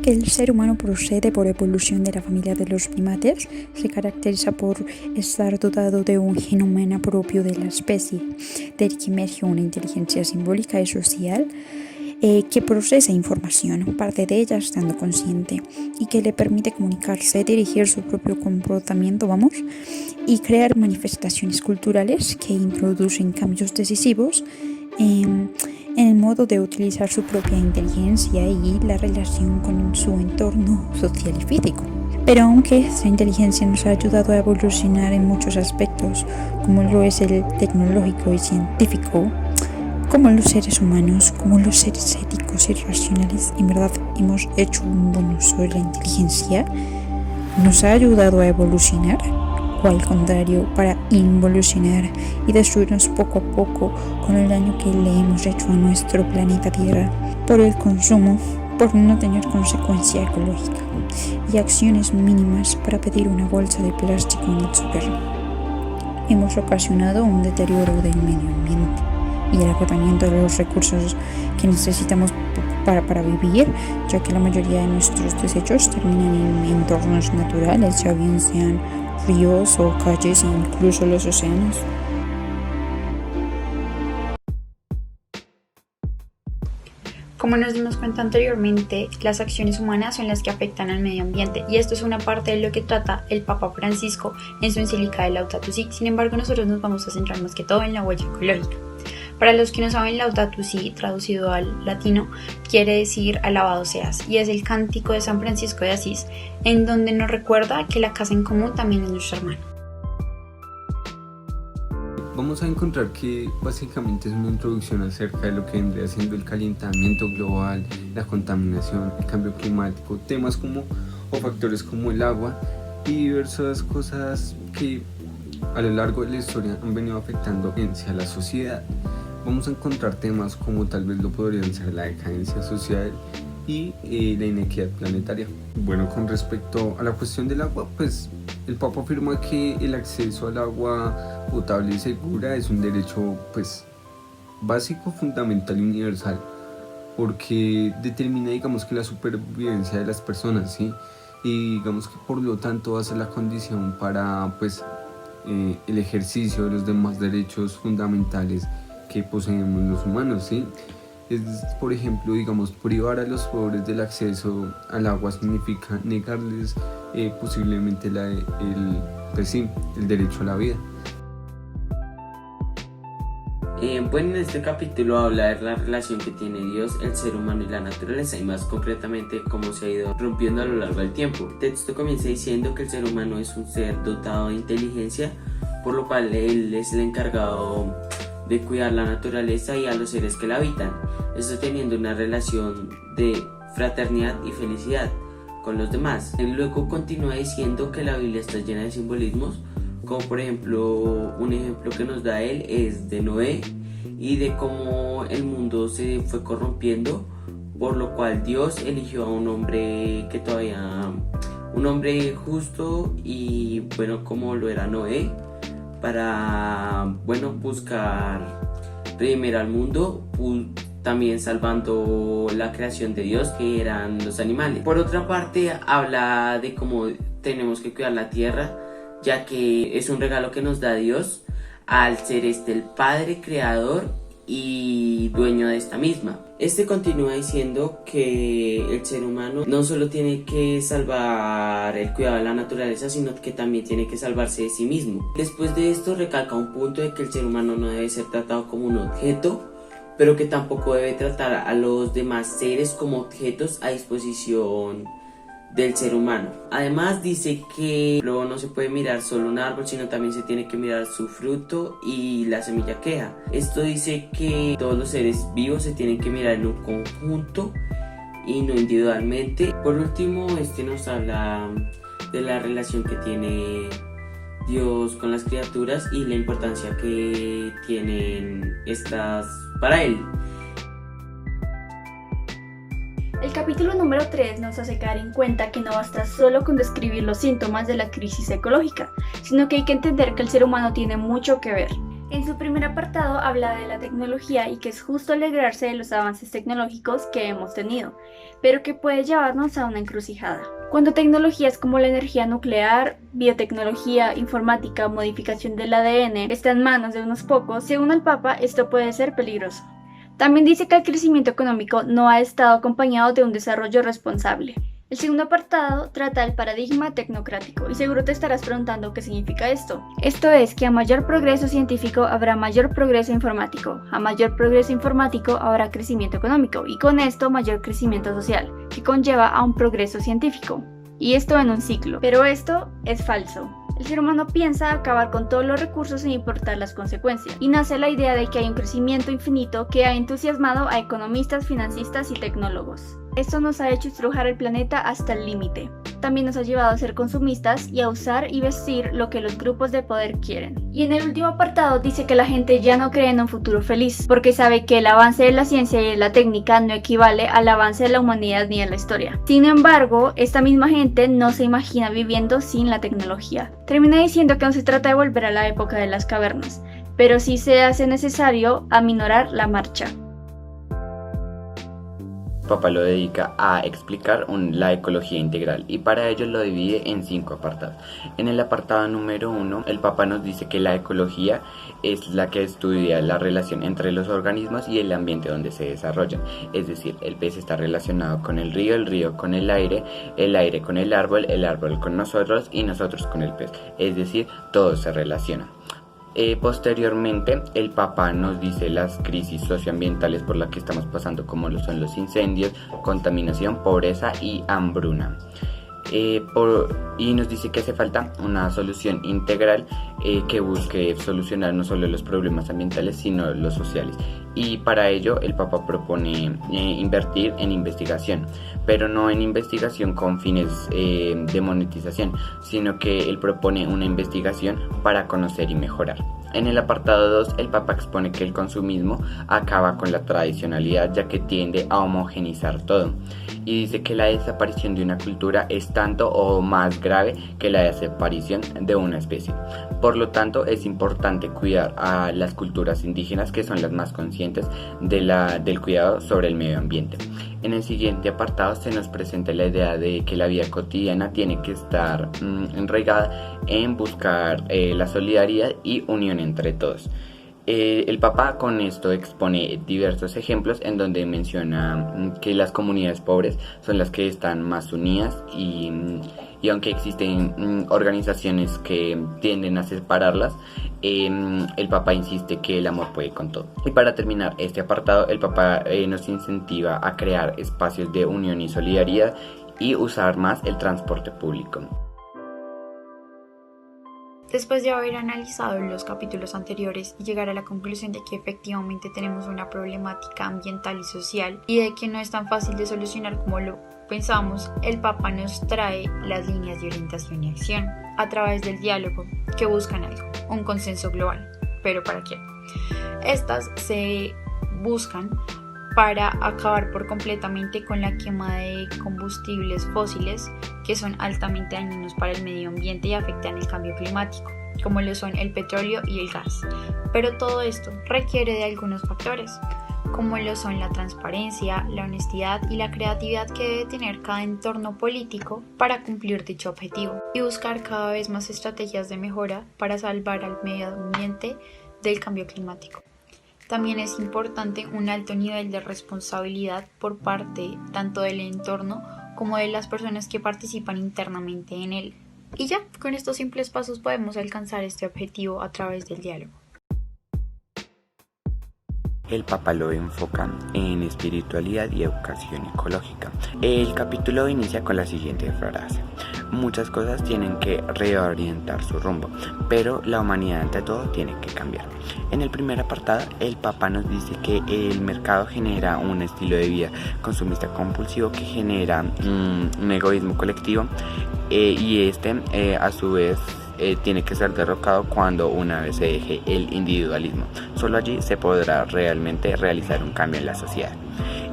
que el ser humano procede por evolución de la familia de los primates, se caracteriza por estar dotado de un genoma propio de la especie, del que emerge una inteligencia simbólica y social que procesa información, parte de ella estando consciente, y que le permite comunicarse, dirigir su propio comportamiento, y crear manifestaciones culturales que introducen cambios decisivos en el modo de utilizar su propia inteligencia y la relación con su entorno social y físico. Pero aunque esta inteligencia nos ha ayudado a evolucionar en muchos aspectos, como lo es el tecnológico y científico, como los seres humanos, como los seres éticos y racionales, en verdad hemos hecho un buen uso de la inteligencia, nos ha ayudado a evolucionar, o al contrario, para involucionar y destruirnos poco a poco con el daño que le hemos hecho a nuestro planeta Tierra por el consumo, por no tener consecuencia ecológica y acciones mínimas para pedir una bolsa de plástico en el súper. Hemos ocasionado un deterioro del medio ambiente y el agotamiento de los recursos que necesitamos para vivir, ya que la mayoría de nuestros desechos terminan en entornos naturales, ya bien sean ríos o calles e incluso los océanos. Como nos dimos cuenta anteriormente, las acciones humanas son las que afectan al medio ambiente, y esto es una parte de lo que trata el Papa Francisco en su encíclica de Laudato Si'. Sin embargo, nosotros nos vamos a centrar más que todo en la huella ecológica. Para los que no saben, Laudato Si', traducido al latino, quiere decir alabado seas, y es el cántico de San Francisco de Asís, en donde nos recuerda que la casa en común también es nuestra hermana. Vamos a encontrar que básicamente es una introducción acerca de lo que vendría siendo el calentamiento global, la contaminación, el cambio climático, temas como o factores como el agua y diversas cosas que a lo largo de la historia han venido afectando a la sociedad. Vamos a encontrar temas como tal vez lo podrían ser la decadencia social y la inequidad planetaria. Bueno, con respecto a la cuestión del agua, pues el Papa afirma que el acceso al agua potable y segura es un derecho pues básico, fundamental y universal, porque determina, digamos, que la supervivencia de las personas, ¿sí? Y digamos que por lo tanto hace la condición para pues el ejercicio de los demás derechos fundamentales que poseemos los humanos, ¿sí? Es, por ejemplo, digamos, privar a los pobres del acceso al agua significa negarles posiblemente el derecho a la vida. Bueno, en este capítulo habla de la relación que tiene Dios, el ser humano y la naturaleza, y más concretamente cómo se ha ido rompiendo a lo largo del tiempo. El texto comienza diciendo que el ser humano es un ser dotado de inteligencia, por lo cual él es el encargado de cuidar la naturaleza y a los seres que la habitan, esto teniendo una relación de fraternidad y felicidad con los demás. Él luego continúa diciendo que la Biblia está llena de simbolismos, como por ejemplo, un ejemplo que nos da él es de Noé y de cómo el mundo se fue corrompiendo, por lo cual Dios eligió a un hombre un hombre justo y bueno, como lo era Noé, para buscar redimir al mundo, también salvando la creación de Dios, que eran los animales. Por otra parte, habla de cómo tenemos que cuidar la tierra, ya que es un regalo que nos da Dios al ser el Padre creador y dueño de esta misma. Continúa diciendo que el ser humano no solo tiene que salvar el cuidado de la naturaleza, sino que también tiene que salvarse de sí mismo. Después de esto recalca un punto de que el ser humano no debe ser tratado como un objeto, pero que tampoco debe tratar a los demás seres como objetos a disposición del ser humano. Además dice que luego no se puede mirar solo un árbol, sino también se tiene que mirar su fruto y la semilla que deja. Esto dice que todos los seres vivos se tienen que mirar en un conjunto y no individualmente. Por último, nos habla de la relación que tiene Dios con las criaturas y la importancia que tienen estas para él. El capítulo número 3 nos hace caer en cuenta que no basta solo con describir los síntomas de la crisis ecológica, sino que hay que entender que el ser humano tiene mucho que ver. En su primer apartado habla de la tecnología y que es justo alegrarse de los avances tecnológicos que hemos tenido, pero que puede llevarnos a una encrucijada. Cuando tecnologías como la energía nuclear, biotecnología, informática, modificación del ADN están en manos de unos pocos, según el Papa, esto puede ser peligroso. También dice que el crecimiento económico no ha estado acompañado de un desarrollo responsable. El segundo apartado trata del paradigma tecnocrático y seguro te estarás preguntando qué significa esto. Esto es que a mayor progreso científico habrá mayor progreso informático, a mayor progreso informático habrá crecimiento económico y con esto mayor crecimiento social, que conlleva a un progreso científico. Y esto en un ciclo, pero esto es falso. El ser humano piensa acabar con todos los recursos sin importar las consecuencias, y nace la idea de que hay un crecimiento infinito que ha entusiasmado a economistas, financistas y tecnólogos. Esto nos ha hecho estrujar el planeta hasta el límite. También nos ha llevado a ser consumistas y a usar y vestir lo que los grupos de poder quieren. Y en el último apartado dice que la gente ya no cree en un futuro feliz, porque sabe que el avance de la ciencia y de la técnica no equivale al avance de la humanidad ni de la historia. Sin embargo, esta misma gente no se imagina viviendo sin la tecnología. Termina diciendo que no se trata de volver a la época de las cavernas, pero sí se hace necesario aminorar la marcha. Papa lo dedica a explicar la ecología integral y para ello lo divide en 5 apartados. En el apartado número 1, el Papa nos dice que la ecología es la que estudia la relación entre los organismos y el ambiente donde se desarrollan. Es decir, el pez está relacionado con el río con el aire con el árbol con nosotros y nosotros con el pez. Es decir, todo se relaciona. Posteriormente, el Papa nos dice las crisis socioambientales por las que estamos pasando, como lo son los incendios, contaminación, pobreza y hambruna. Y nos dice que hace falta una solución integral que busque solucionar no solo los problemas ambientales sino los sociales, y para ello el Papa propone invertir en investigación, pero no en investigación con fines de monetización, sino que él propone una investigación para conocer y mejorar. En el apartado 2, el Papa expone que el consumismo acaba con la tradicionalidad, ya que tiende a homogeneizar todo, y dice que la desaparición de una cultura es tanto o más grave que la desaparición de una especie. Por lo tanto, es importante cuidar a las culturas indígenas, que son las más conscientes del cuidado sobre el medio ambiente. En el siguiente apartado se nos presenta la idea de que la vida cotidiana tiene que estar enraigada en buscar la solidaridad y unión entre todos. El Papa con esto expone diversos ejemplos en donde menciona que las comunidades pobres son las que están más unidas y aunque existen organizaciones que tienden a separarlas, el Papa insiste que el amor puede con todo. Y para terminar este apartado, el Papa nos incentiva a crear espacios de unión y solidaridad y usar más el transporte público. Después de haber analizado los capítulos anteriores y llegar a la conclusión de que efectivamente tenemos una problemática ambiental y social y de que no es tan fácil de solucionar como lo pensamos, el Papa nos trae las líneas de orientación y acción a través del diálogo que buscan algo, un consenso global. ¿Pero para qué? Estas se buscan para acabar por completamente con la quema de combustibles fósiles que son altamente dañinos para el medio ambiente y afectan el cambio climático, como lo son el petróleo y el gas. Pero todo esto requiere de algunos factores, como lo son la transparencia, la honestidad y la creatividad que debe tener cada entorno político para cumplir dicho objetivo y buscar cada vez más estrategias de mejora para salvar al medio ambiente del cambio climático. También es importante un alto nivel de responsabilidad por parte tanto del entorno como de las personas que participan internamente en él. Y ya, con estos simples pasos podemos alcanzar este objetivo a través del diálogo. El Papa lo enfoca en espiritualidad y educación ecológica. El capítulo inicia con la siguiente frase: muchas cosas tienen que reorientar su rumbo, pero la humanidad ante todo tiene que cambiar. En el primer apartado, el Papa nos dice que el mercado genera un estilo de vida consumista compulsivo que genera un egoísmo colectivo y a su vez tiene que ser derrocado cuando una vez se deje el individualismo. Solo allí se podrá realmente realizar un cambio en la sociedad.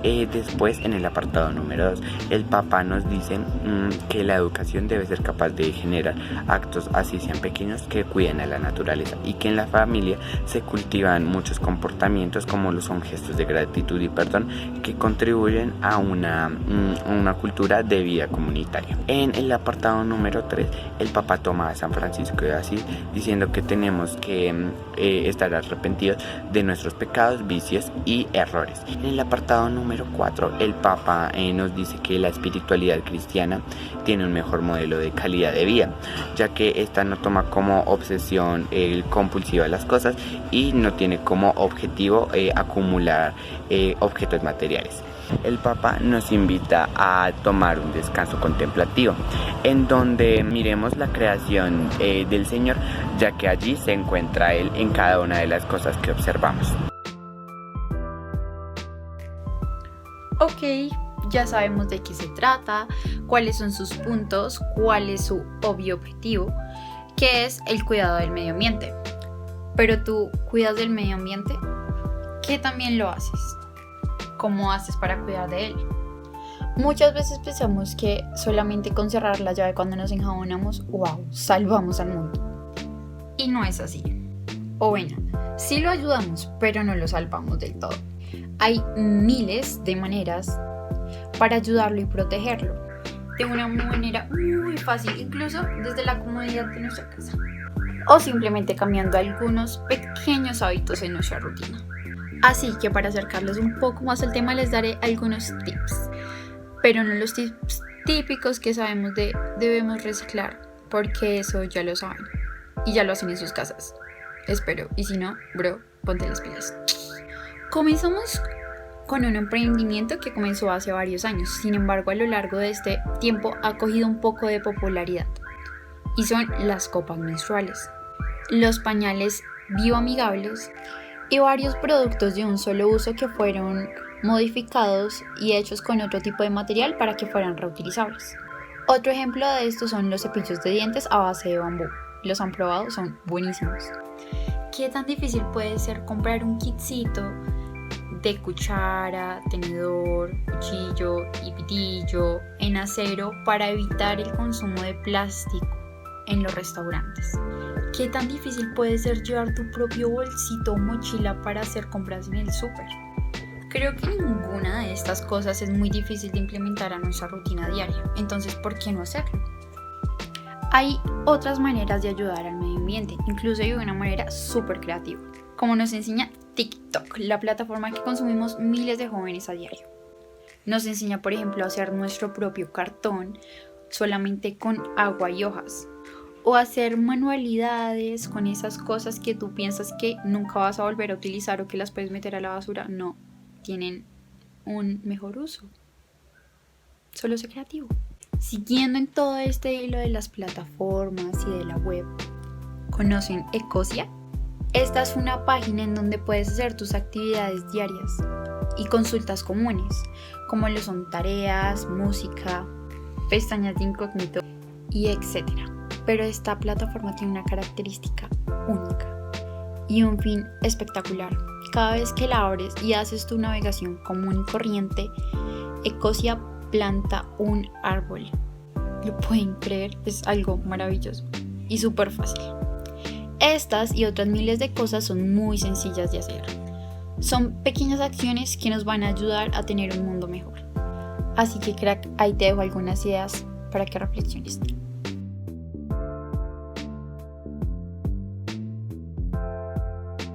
Después, en el apartado número 2, el Papa nos dice que la educación debe ser capaz de generar actos, así sean pequeños, que cuiden a la naturaleza, y que en la familia se cultivan muchos comportamientos como lo son gestos de gratitud y perdón, que contribuyen a una cultura de vida comunitaria. En el apartado número 3, el Papa toma a San Francisco de Asís diciendo que tenemos que estar arrepentidos de nuestros pecados, vicios y errores. En el apartado número 4, el Papa nos dice que la espiritualidad cristiana tiene un mejor modelo de calidad de vida, ya que esta no toma como obsesión compulsiva las cosas y no tiene como objetivo acumular objetos materiales. El Papa nos invita a tomar un descanso contemplativo, en donde miremos la creación del Señor, ya que allí se encuentra Él en cada una de las cosas que observamos. Ok, ya sabemos de qué se trata, cuáles son sus puntos, cuál es su obvio objetivo, que es el cuidado del medio ambiente. Pero tú, ¿cuidas del medio ambiente? ¿Qué también lo haces? ¿Cómo haces para cuidar de él? Muchas veces pensamos que solamente con cerrar la llave cuando nos enjabonamos, wow, salvamos al mundo. Y no es así. O bueno, sí lo ayudamos, pero no lo salvamos del todo. Hay miles de maneras para ayudarlo y protegerlo, de una manera muy fácil, incluso desde la comodidad de nuestra casa, o simplemente cambiando algunos pequeños hábitos en nuestra rutina. Así que para acercarles un poco más al tema les daré algunos tips, pero no los tips típicos que sabemos de debemos reciclar, porque eso ya lo saben y ya lo hacen en sus casas, espero, y si no, bro, ponte las pilas. Comenzamos con un emprendimiento que comenzó hace varios años, sin embargo a lo largo de este tiempo ha cogido un poco de popularidad, y son las copas menstruales, los pañales bioamigables y varios productos de un solo uso que fueron modificados y hechos con otro tipo de material para que fueran reutilizables. Otro ejemplo de esto son los cepillos de dientes a base de bambú. ¿Los han probado? Son buenísimos. ¿Qué tan difícil puede ser comprar un kitcito de cuchara, tenedor, cuchillo y pitillo en acero para evitar el consumo de plástico en los restaurantes? ¿Qué tan difícil puede ser llevar tu propio bolsito o mochila para hacer compras en el súper? Creo que ninguna de estas cosas es muy difícil de implementar a nuestra rutina diaria, entonces ¿por qué no hacerlo? Hay otras maneras de ayudar al medio ambiente, incluso de una manera súper creativa, como nos enseña TikTok, la plataforma que consumimos miles de jóvenes a diario. Nos enseña, por ejemplo, a hacer nuestro propio cartón solamente con agua y hojas, o hacer manualidades con esas cosas que tú piensas que nunca vas a volver a utilizar o que las puedes meter a la basura. No, tienen un mejor uso. Solo sé creativo. Siguiendo en todo este hilo de las plataformas y de la web, ¿conocen Ecosia? Esta es una página en donde puedes hacer tus actividades diarias y consultas comunes, como lo son tareas, música, pestañas de incógnito y etc. Pero esta plataforma tiene una característica única y un fin espectacular. Cada vez que la abres y haces tu navegación común y corriente, Ecosia planta un árbol. ¿Lo pueden creer? Es algo maravilloso y súper fácil. Estas y otras miles de cosas son muy sencillas de hacer. Son pequeñas acciones que nos van a ayudar a tener un mundo mejor. Así que crack, ahí te dejo algunas ideas para que reflexiones.